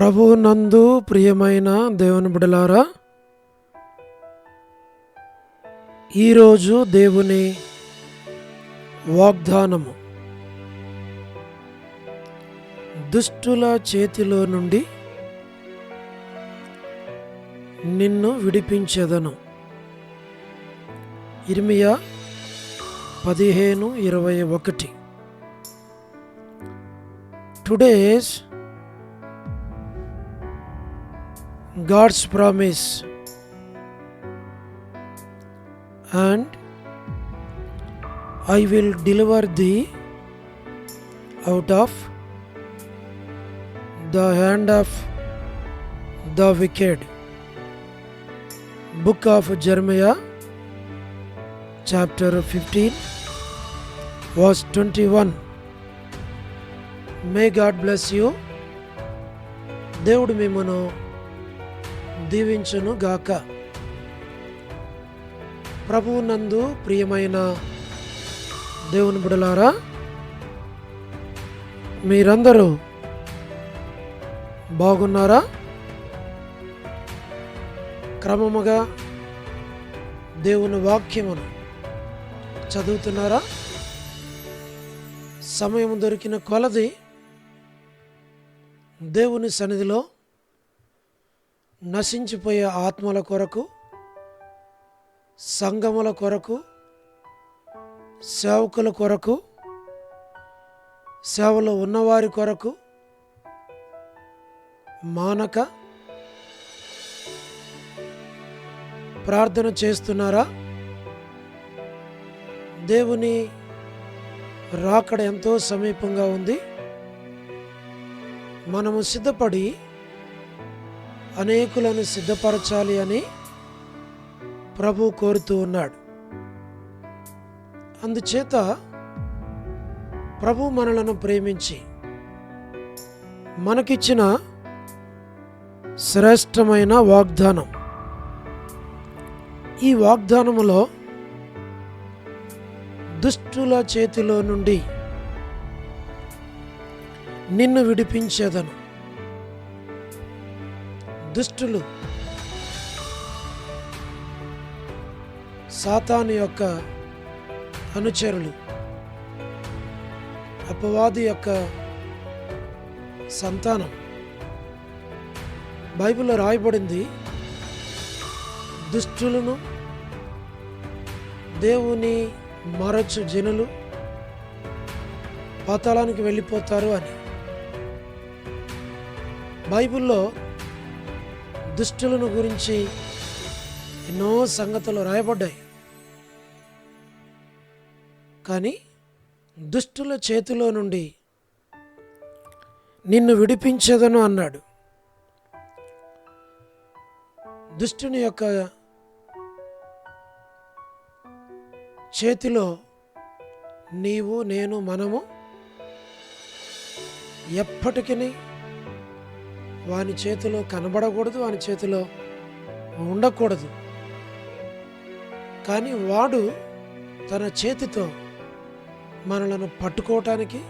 ప్రభువు నందు ప్రియమైన దేవుని బిడ్డలారా, ఈరోజు దేవుని వాగ్దానము, దుష్టుల చేతిలో నుండి నిన్ను విడిపించెదను. ఇర్మియా 15:21. Today's God's promise, and I will deliver thee out of the hand of the wicked. Book of Jeremiah, chapter 15, verse 21. May God bless you. దేవుడు మిమ్మను దీవించును గాక. ప్రభువు నందు ప్రియమైన దేవుని బిడ్డలారా, మీరందరూ బాగున్నారా? క్రమముగా దేవుని వాక్యమును చదువుతున్నారా? సమయం దొరికిన కొలది దేవుని సన్నిధిలో నశించిపోయే ఆత్మల కొరకు, సంఘముల కొరకు, సేవకుల కొరకు, సేవలో ఉన్నవారి కొరకు మానక ప్రార్థన చేస్తున్నారా? దేవుని రాకడ ఎంతో సమీపంగా ఉంది. మనము సిద్ధపడి అనేకులను సిద్ధపరచాలి అని ప్రభు కోరుతూ ఉన్నాడు. అందుచేత ప్రభు మనలను ప్రేమించి మనకిచ్చిన శ్రేష్టమైన వాగ్దానం, ఈ వాగ్దానములో దుష్టుల చేతిలో నుండి నిన్ను విడిపించేదను. దుష్టులు సాతాను యొక్క అనుచరులు, అపవాది యొక్క సంతానం. బైబిల్లో రాయబడింది, దుష్టులను దేవుని మరచు జనులు పాతాళానికి వెళ్ళిపోతారు అని. బైబిల్లో దుష్టులను గురించి ఎన్నో సంగతులు రాయబడ్డాయి. కానీ దుష్టుల చేతిలో నుండి నిన్ను విడిపించేదను అన్నాడు. దుష్టుని యొక్క చేతిలో నీవు, నేను, మనము ఎప్పటికీ వాని చేతిలో కనబడకూడదు, వాని చేతిలో ఉండకూడదు. కానీ వాడు తన చేతితో మనలను పట్టుకోవటానికి,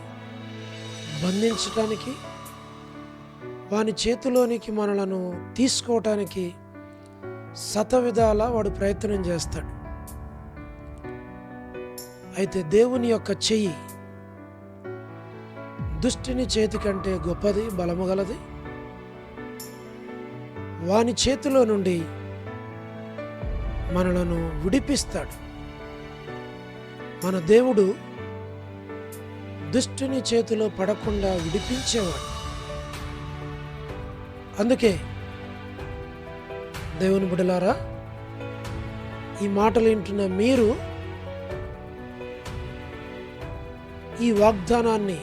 బంధించటానికి, వాని చేతిలోనికి మనలను తీసుకోవటానికి శతవిధాల వాడు ప్రయత్నం చేస్తాడు. అయితే దేవుని యొక్క చెయ్యి దుష్టుని చేతి కంటే గొప్పది, బలము గలది. వాని చేతిలో నుండి మనలను విడిపిస్తాడు. మన దేవుడు దుష్టుని చేతిలో పడకుండా విడిపించేవాడు. అందుకే దేవుని బిడ్డలారా, ఈ మాటలు వింటున్న మీరు ఈ వాగ్దానాన్ని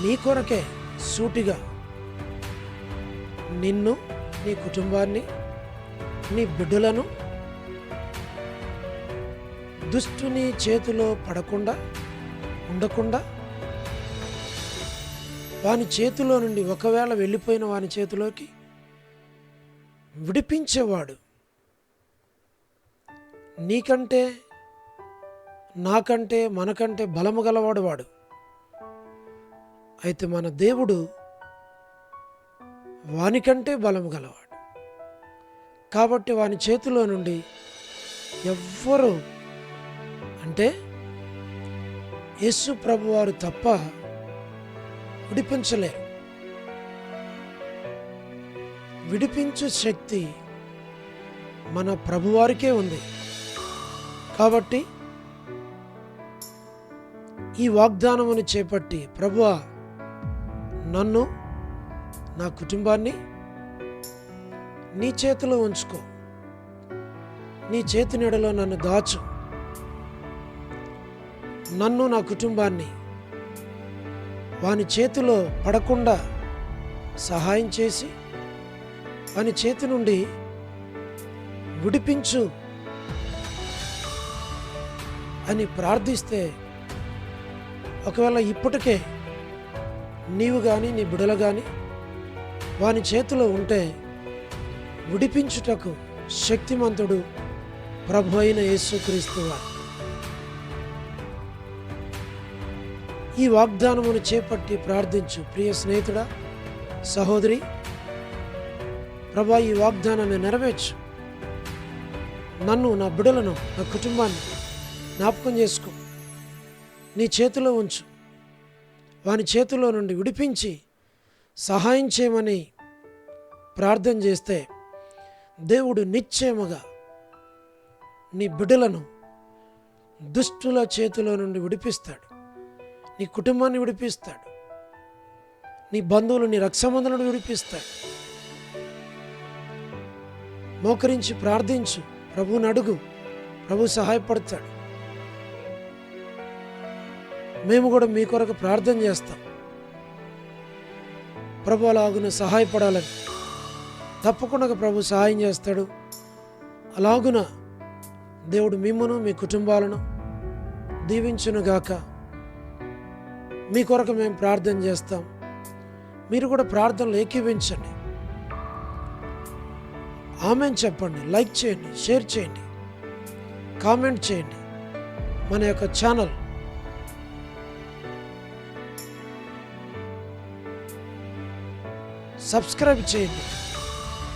నీ కొరకే సూటిగా నిన్ను, నీ కుటుంబాన్ని, నీ బిడ్డలను దుష్టుని చేతిలో పడకుండా, ఉండకుండా, వాని చేతిలో నుండి ఒకవేళ వెళ్ళిపోయిన వాని చేతిలోకి విడిపించేవాడు. నీకంటే, నాకంటే, మనకంటే బలము గలవాడు వాడు. అయితే మన దేవుడు వానికంటే బలము గలవాడు. కాబట్టి వాని చేతిలో నుండి ఎవ్వరూ, అంటే యేసు ప్రభువారు తప్ప విడిపించలేరు. విడిపించు శక్తి మన ప్రభువారికే ఉంది. కాబట్టి ఈ వాగ్దానమును చేపట్టి, ప్రభువా నన్ను, నా కుటుంబాన్ని నీ చేతిలో ఉంచుకో, నీ చేతి నీడలో నన్ను దాచు, నన్ను, నా కుటుంబాన్ని వాని చేతిలో పడకుండా సహాయం చేసి వాని చేతి నుండి విడిపించు అని ప్రార్థిస్తే, ఒకవేళ ఇప్పటికే నీవు కానీ నీ బిడ్డలు కానీ వాని చేతిలో ఉంటే విడిపించుటకు శక్తిమంతుడు ప్రభు అయిన యేసుక్రీస్తు వారు. ఈ వాగ్దానమును చేపట్టి ప్రార్థించు ప్రియ స్నేహితుడా, సహోదరి. ప్రభా, ఈ వాగ్దానాన్ని నెరవేర్చు. నన్ను, నా బిడ్డలను, నా కుటుంబాన్ని జ్ఞాపకం చేసుకో, నీ చేతిలో ఉంచు. వాని చేతిలో నుండి విడిపించి సహాయం చేయమని ప్రార్థన చేస్తే దేవుడు నిశ్చయముగా నీ బిడ్డలను దుష్టుల చేతిలో నుండి విడిపిస్తాడు. నీ కుటుంబాన్ని విడిపిస్తాడు. నీ బంధువులు, నీ రక్షబంధువులను విడిపిస్తాడు. మోకరించి ప్రార్థించు, ప్రభువుని అడుగు, ప్రభు సహాయపడతాడు. మేము కూడా మీ కొరకు ప్రార్థన చేస్తాం. ప్రభు అలాగున సహాయపడాలని. తప్పకుండా ప్రభు సహాయం చేస్తాడు. అలాగున దేవుడు మిమ్మును, మీ కుటుంబాలను దీవించునుగాక. మీ కొరకు మేము ప్రార్థన చేస్తాం. మీరు కూడా ప్రార్థనలు ఏకీవించండి. ఆమేన్ చెప్పండి, లైక్ చేయండి, షేర్ చేయండి, కామెంట్ చేయండి. మన యొక్క ఛానల్ సబ్స్క్రైబ్ చేయండి.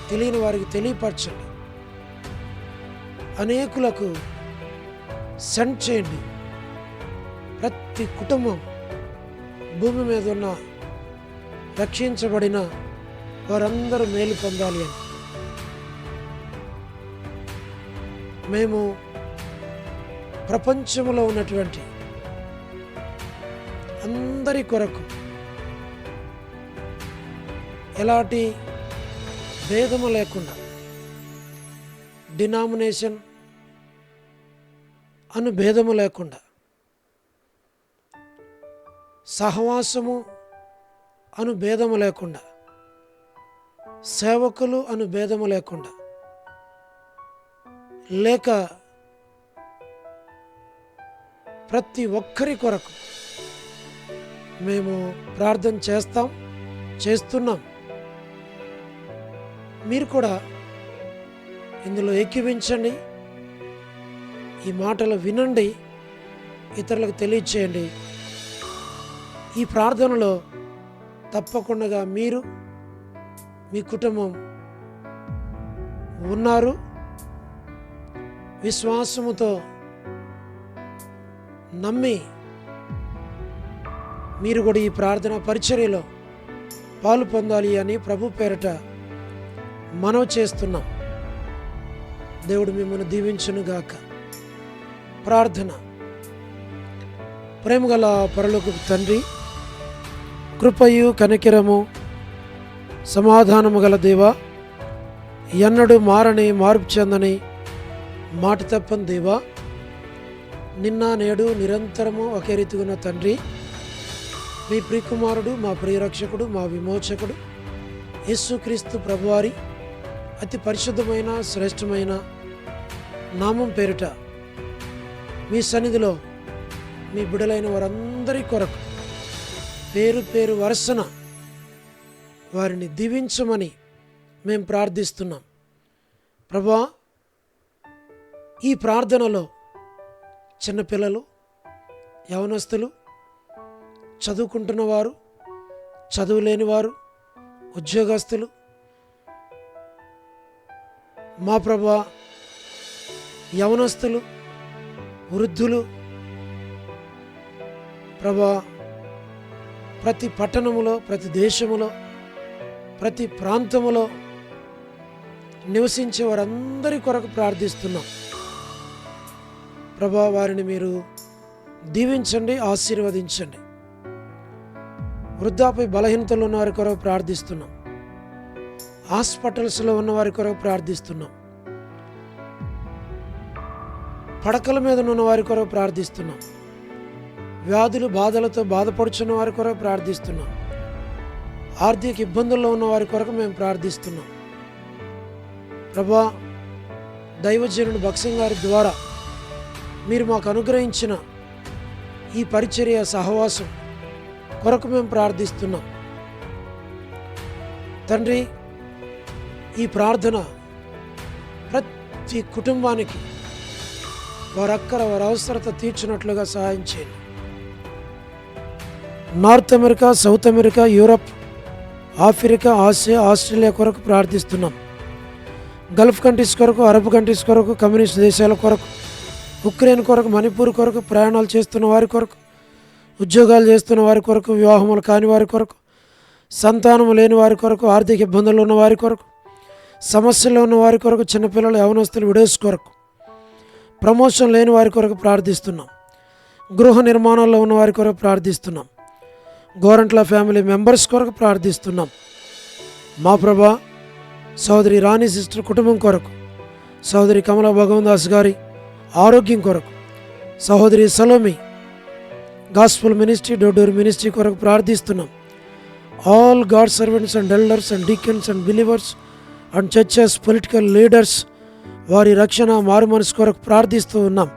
తెలియని వారికి తెలియపరచండి. అనేకులకు సెండ్ చేయండి. ప్రతి కుటుంబం భూమి మీద ఉన్న రక్షించబడిన వారందరూ మేలు పొందాలి అని మేము ప్రపంచంలో ఉన్నటువంటి అందరి కొరకు ఎలాంటి భేదము లేకుండా, డినామినేషన్ అను భేదము లేకుండా, సహవాసము అను భేదము లేకుండా, సేవకులు అను భేదము లేకుండా, లేక ప్రతి ఒక్కరి కొరకు మేము ప్రార్థన చేస్తున్నాం. మీరు కూడా ఇందులో ఏకీవించండి. ఈ మాటలు వినండి, ఇతరులకు తెలియచేయండి. ఈ ప్రార్థనలో తప్పకుండా మీరు, మీ కుటుంబం ఉన్నారు. విశ్వాసముతో నమ్మి మీరు కూడా ఈ ప్రార్థన పరిచర్యలో పాలు పొందాలి అని ప్రభు పేరట మనవి చేస్తున్నాం. దేవుడు మిమ్మల్ని దీవించునుగాక. ప్రార్థన. ప్రేమగల పరలోకపు తండ్రి, కృపయు కనికరము సమాధానము గల దేవా, ఎన్నడూ మారని మార్పు చెందని మాట తప్పని దేవా, నిన్న నేడు నిరంతరము ఒకే రీతిగా ఉన్న తండ్రి, మీ ప్రియకుమారుడు, మా ప్రియరక్షకుడు, మా విమోచకుడు యేసుక్రీస్తు ప్రభువారి అతి పరిశుద్ధమైన శ్రేష్టమైన నామం పేరిట మీ సన్నిధిలో మీ బిడ్డలైన వారందరి కొరకు పేరు పేరు వరుసన వారిని దీవించమని మేము ప్రార్థిస్తున్నాం. ప్రభువా, ఈ ప్రార్థనలో చిన్నపిల్లలు, యవనస్తులు, చదువుకుంటున్నవారు, చదువు లేనివారు, ఉద్యోగస్తులు, మా ప్రభా, యవనస్తులు, వృద్ధులు ప్రభా, ప్రతి పట్టణములో, ప్రతి దేశములో, ప్రతి ప్రాంతములో నివసించే వారందరి కొరకు ప్రార్థిస్తున్నాం ప్రభా. వారిని మీరు దీవించండి, ఆశీర్వదించండి. వృద్ధాపై బలహీనతలు ఉన్న వారి కొరకు ప్రార్థిస్తున్నాం. హాస్పిటల్స్లో ఉన్న వారి కొరకు ప్రార్థిస్తున్నాం. పడకల మీద ఉన్న వారి కొరకు ప్రార్థిస్తున్నాం. వ్యాధులు బాధలతో బాధపడుచున్న వారి కొరకు ప్రార్థిస్తున్నాం. ఆర్థిక ఇబ్బందుల్లో ఉన్న వారి కొరకు మేము ప్రార్థిస్తున్నాం ప్రభా. దైవజనుడు భక్సింగ్ గారి ద్వారా మీరు మాకు అనుగ్రహించిన ఈ పరిచర్య సహవాసం కొరకు మేము ప్రార్థిస్తున్నాం తండ్రి. ఈ ప్రార్థన ప్రతి కుటుంబానికి వారి అవసరత తీర్చినట్లుగా సహాయం చేయండి. North America, south America, Europe, Africa, Asia, Australia కొరకు ప్రార్థిస్తున్నాం. గల్ఫ్ కంట్రీస్ కొరకు, అరబ్ కంట్రీస్ కొరకు, కమ్యూనిస్ట్ దేశాల కొరకు, ఉక్రెయిన్ కొరకు, మణిపూర్ కొరకు, ప్రయాణాలు చేస్తున్న వారి కొరకు, ఉద్యోగాలు చేస్తున్న వారి కొరకు, వివాహములు కాని వారి కొరకు, సంతానం లేని వారి కొరకు, ఆర్థిక ఇబ్బందులు ఉన్న వారి కొరకు, సమస్యలు ఉన్న వారి కొరకు, చిన్నపిల్లలు, యవనస్తులు, విడోస్ కొరకు, ప్రమోషన్ లేని వారి కొరకు ప్రార్థిస్తున్నాం. గృహ నిర్మాణాల్లో ఉన్న వారి కొరకు ప్రార్థిస్తున్నాం. గోరంట్ల ఫ్యామిలీ మెంబర్స్ కొరకు ప్రార్థిస్తున్నాం మా ప్రభా. సోదరి రాణి సిస్టర్ కుటుంబం కొరకు, సోదరి కమలా భగవందాస్ గారి ఆరోగ్యం కొరకు, సహోదరి సలోమి గాస్పుల్ మినిస్ట్రీ, డోడూర్ మినిస్ట్రీ కొరకు ప్రార్థిస్తున్నాం. All God servants and elders and deacons and believers and churches, political leaders, వారి రక్షణ, మారు మనసు కొరకు ప్రార్థిస్తూ ఉన్నాం.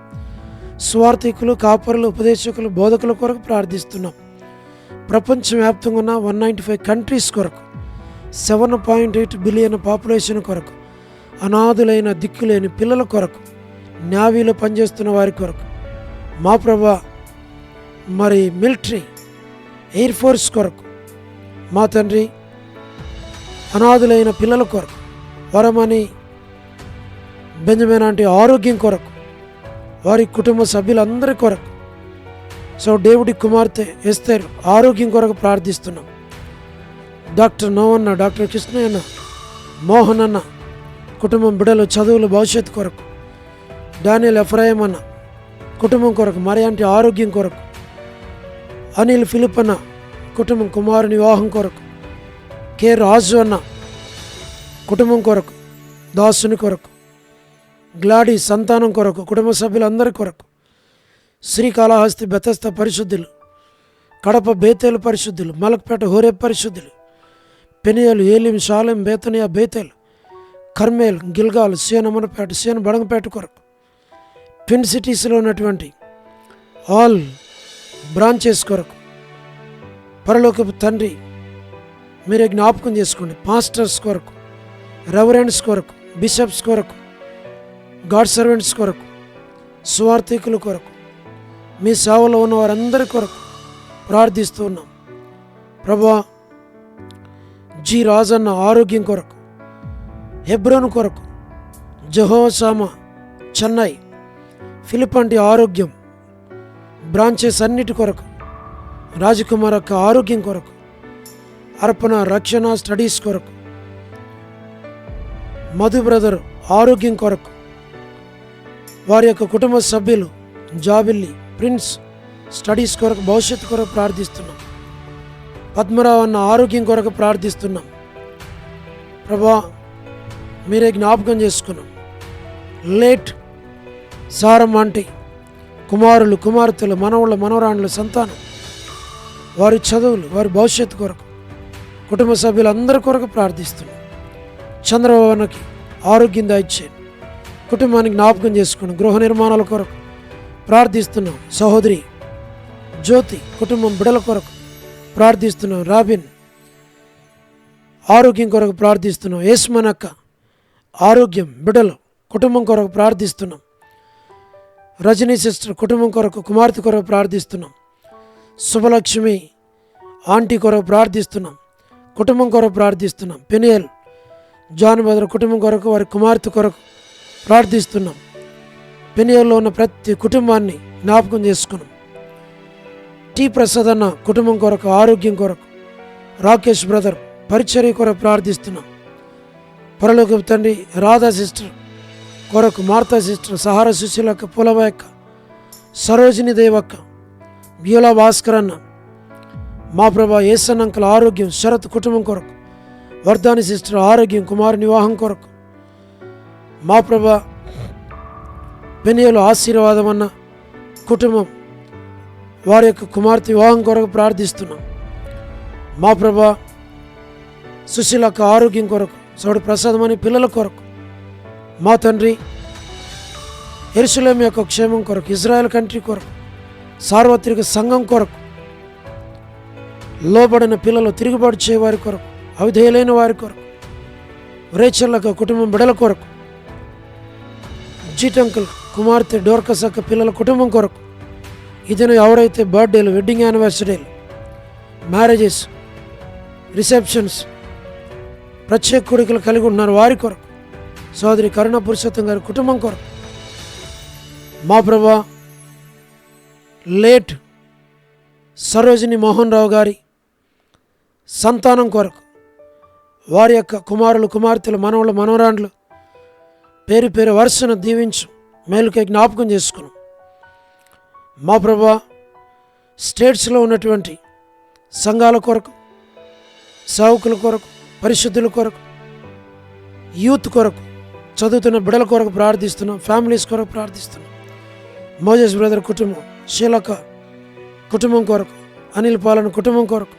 స్వార్థికులు, కాపరులు, ఉపదేశకులు, బోధకుల కొరకు ప్రార్థిస్తున్నాం. ప్రపంచవ్యాప్తంగా ఉన్న 195 కంట్రీస్ కొరకు, 7.8 బిలియన్ పాపులేషన్ కొరకు, అనాథులైన దిక్కులేని పిల్లల కొరకు, నేవీలో పనిచేస్తున్న వారి కొరకు మా ప్రభా, మరి మిలిటరీ, ఎయిర్ ఫోర్స్ కొరకు మా తండ్రి, అనాథులైన పిల్లల కొరకు, వరమని బెంజమిన్ అంటే ఆరోగ్యం కొరకు, వారి కుటుంబ సభ్యులందరి కొరకు, సో డేవిడ్ కుమార్తె ఎస్తేర్ ఆరోగ్యం కొరకు ప్రార్థిస్తున్నాం. డాక్టర్ నోవన్న, డాక్టర్ కృష్ణయ్యన్న, మోహన్ అన్న కుటుంబం బిడ్డలు చదువులు భవిష్యత్తు కొరకు, డానియల్ ఎఫ్రాయిం అన్న కుటుంబం కొరకు, మరియంటి ఆరోగ్యం కొరకు, అనిల్ ఫిలిప్ అన్న కుటుంబం కుమారుని వివాహం కొరకు, కె రాజు అన్న కుటుంబం కొరకు, దాసుని కొరకు, గ్లాడీ సంతానం కొరకు, కుటుంబ సభ్యులందరి కొరకు, శ్రీకాళహస్తి బెతస్త పరిశుద్ధులు, కడప బేతేలు పరిశుద్ధులు, మలక్పేట హోరే పరిశుద్ధులు, పెనియలు, ఏలిం, షాలెం, బేతనియా, బేతేలు, కర్మేల్, గిల్గాల్, సియన్ అమరపేట, సియన్ బడంగపేట కొరకు, ట్విన్ సిటీస్లో ఉన్నటువంటి ఆల్ బ్రాంచెస్ కొరకు, పరలోకపు తండ్రి మీరే జ్ఞాపకం చేసుకోండి. పాస్టర్స్ కొరకు, రెవరెండ్స్ కొరకు, బిషప్స్ కొరకు, గాడ్ సర్వెంట్స్ కొరకు, సువార్థికుల కొరకు, మీ సేవలో ఉన్న వారందరి కొరకు ప్రార్థిస్తూ ఉన్నాం ప్రభా. జి రాజన్న ఆరోగ్యం కొరకు, హెబ్రోన్ కొరకు, జెహోషామా చెన్నై, ఫిలిప్ ఆరోగ్యం బ్రాంచెస్ అన్నిటి కొరకు, రాజకుమార్ యొక్క ఆరోగ్యం కొరకు, అర్పణ రక్షణ స్టడీస్ కొరకు, మధు బ్రదర్ ఆరోగ్యం కొరకు, వారి యొక్క కుటుంబ సభ్యులు జాబిల్లి, ప్రిన్స్ స్టడీస్ కొరకు, భవిష్యత్తు కొరకు ప్రార్థిస్తున్నాం. పద్మరావు అన్న ఆరోగ్యం కొరకు ప్రార్థిస్తున్నాం ప్రభా. మీరే జ్ఞాపకం చేసుకున్నాం. లేట్ సారం ఆంటీ కుమారులు, కుమార్తెలు, మనవళ్ళు, మనవరాండ్ల సంతానం, వారి చదువులు, వారి భవిష్యత్తు కొరకు, కుటుంబ సభ్యులందరి కొరకు ప్రార్థిస్తున్నాం. చంద్రబాబుకి ఆరోగ్యం దయచేయండి. కుటుంబానికి జ్ఞాపకం చేసుకుని గృహ నిర్మాణాల కొరకు ప్రార్థిస్తున్నాం. సహోదరి జ్యోతి కుటుంబం బిడల కొరకు ప్రార్థిస్తున్నాం. రాబిన్ ఆరోగ్యం కొరకు ప్రార్థిస్తున్నాం. యేస్మన్ అక్క ఆరోగ్యం, బిడలు, కుటుంబం కొరకు ప్రార్థిస్తున్నాం. రజనీ సిస్టర్ కుటుంబం కొరకు, కుమార్తె కొరకు ప్రార్థిస్తున్నాం. శుభలక్ష్మి ఆంటీ కొరకు ప్రార్థిస్తున్నాం. కుటుంబం కొరకు ప్రార్థిస్తున్నాం. పెనియల్ జాన్ బ్రదర్ కుటుంబం కొరకు, వారి కుమార్తె కొరకు ప్రార్థిస్తున్నాం. పెనియల్లో ఉన్న ప్రతి కుటుంబాన్ని జ్ఞాపకం చేసుకున్నాం. టి ప్రసాద్ అన్న కుటుంబం కొరకు, ఆరోగ్యం కొరకు, రాకేష్ బ్రదర్ పరిచర్య కొరకు ప్రార్థిస్తున్నాం. పరలోకపు తండ్రి రాధా సిస్టర్ కొరకు, మార్తా సిస్టర్, సహార సుశీలక్క, పులవయ్యక్క, సరోజిని దేవక్క, బ్యూలా భాస్కర్ అన్న, మా ప్రభా ఏసన్ అంకుల్ ఆరోగ్యం, శరత్ కుటుంబం కొరకు, వర్ధాని సిస్టర్ ఆరోగ్యం, కుమారుని వివాహం కొరకు, మా ప్రభా పెనియలు ఆశీర్వాదం అన్న కుటుంబం, వారి యొక్క కుమార్తె వివాహం కొరకు ప్రార్థిస్తున్నాం. మా ప్రభా సుశీలక్క ఆరోగ్యం కొరకు, సౌడి ప్రసాదమని పిల్లల కొరకు, మా తండ్రి యెరూషలేము యొక్క క్షేమం కొరకు, ఇజ్రాయెల్ కంట్రీ కొరకు, సార్వత్రిక సంఘం కొరకు, లోబడిన పిల్లలు తిరుగుబాటు చేయవారి కొరకు, అవిధేయులైన వారి కొరకు, రేచర్లక కుటుంబం బిడల కొరకు, జీటంకుల్ కుమార్తె డోర్కసక్క పిల్లల కుటుంబం కొరకు, ఇతను ఎవరైతే బర్త్డేలు, వెడ్డింగ్ యానివర్సరీలు, మ్యారేజెస్, రిసెప్షన్స్, ప్రత్యేక కోరికలు కలిగి ఉన్నారు వారి కొరకు, సోదరి కరుణ పురుషోత్తం గారి కుటుంబం కొరకు, మా ప్రభా లేట్ సరోజిని మోహన్ రావు గారి సంతానం కొరకు, వారి యొక్క కుమారులు, కుమార్తెలు, మనవళ్ళు, మనవరాండ్లు పేరు పేరు వరుసను దీవించు, మేలుకై జ్ఞాపకం చేసుకున్నాం. మా ప్రభా స్టేట్స్లో ఉన్నటువంటి సంఘాల కొరకు, సేవకుల కొరకు, పరిశుద్ధుల కొరకు, యూత్ కొరకు, చదువుతున్న బిడల కొరకు ప్రార్థిస్తున్నాం. ఫ్యామిలీస్ కొరకు ప్రార్థిస్తున్నాం. మోజెస్ బ్రదర్ కుటుంబం, షీలక కుటుంబం కొరకు, అనిల్ పాలన కుటుంబం కొరకు,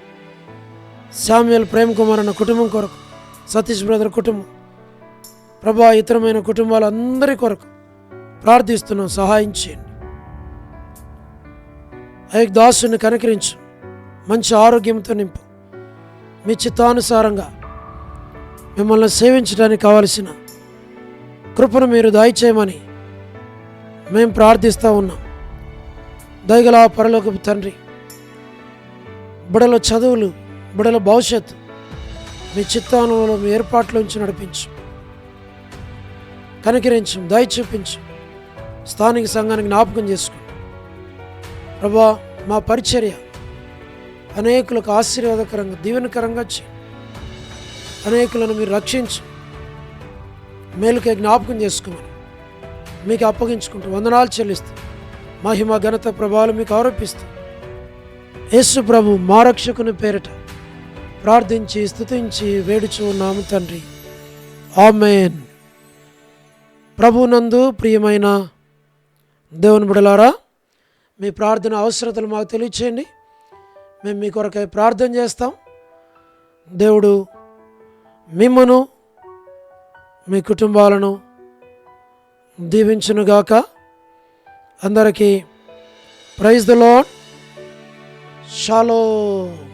శామ్యుయల్ ప్రేమ్ కుమార్ అన్న కుటుంబం కొరకు, సతీష్ బ్రదర్ కుటుంబం, ప్రభా ఇతరమైన కుటుంబాలందరి కొరకు ప్రార్థిస్తున్నాం. సహాయం చేయండి. అయ్యకు దాసుని కనికరించు, మంచి ఆరోగ్యంతో నింపు, మీ చిత్తానుసారంగా మిమ్మల్ని సేవించడానికి కావలసిన కృపను మీరు దయచేయమని మేము ప్రార్థిస్తూ ఉన్నాం. దయగల పరలోకపు తండ్రి, బిడల చదువులు, బిడల భవిష్యత్తు మీ చిత్తానులో మీ ఏర్పాట్లోంచి నడిపించు, కనికరించు, దయ చూపించు. స్థానిక సంఘానికి జ్ఞాపకం చేసుకోండి ప్రభా. మా పరిచర్య అనేకులకు ఆశీర్వాదకరంగా, దీవెనకరంగా చేయి. అనేకులను మీరు రక్షించు, మేలుకై జ్ఞాపకం చేసుకోమని మీకు అప్పగించుకుంటూ వందనాలు చెల్లిస్తూ, మహిమ ఘనత ప్రభావాలు మీకు ఆరోపిస్తూ, యేసు ప్రభు మా రక్షకుని పేరిట ప్రార్థించి స్తుతించి వేడుచు ఉన్నాము తండ్రి. ఆమేన్. ప్రభునందు ప్రియమైన దేవుని బిడ్డలారా, మీ ప్రార్థన అవసరతలు మాకు తెలియచేయండి. మేము మీ కొరకై ప్రార్థన చేస్తాం. దేవుడు మిమ్మును, మీ కుటుంబాలను దీవించునుగాక. అందరికీ ప్రైజ్ ది లార్డ్. షాలోమ్.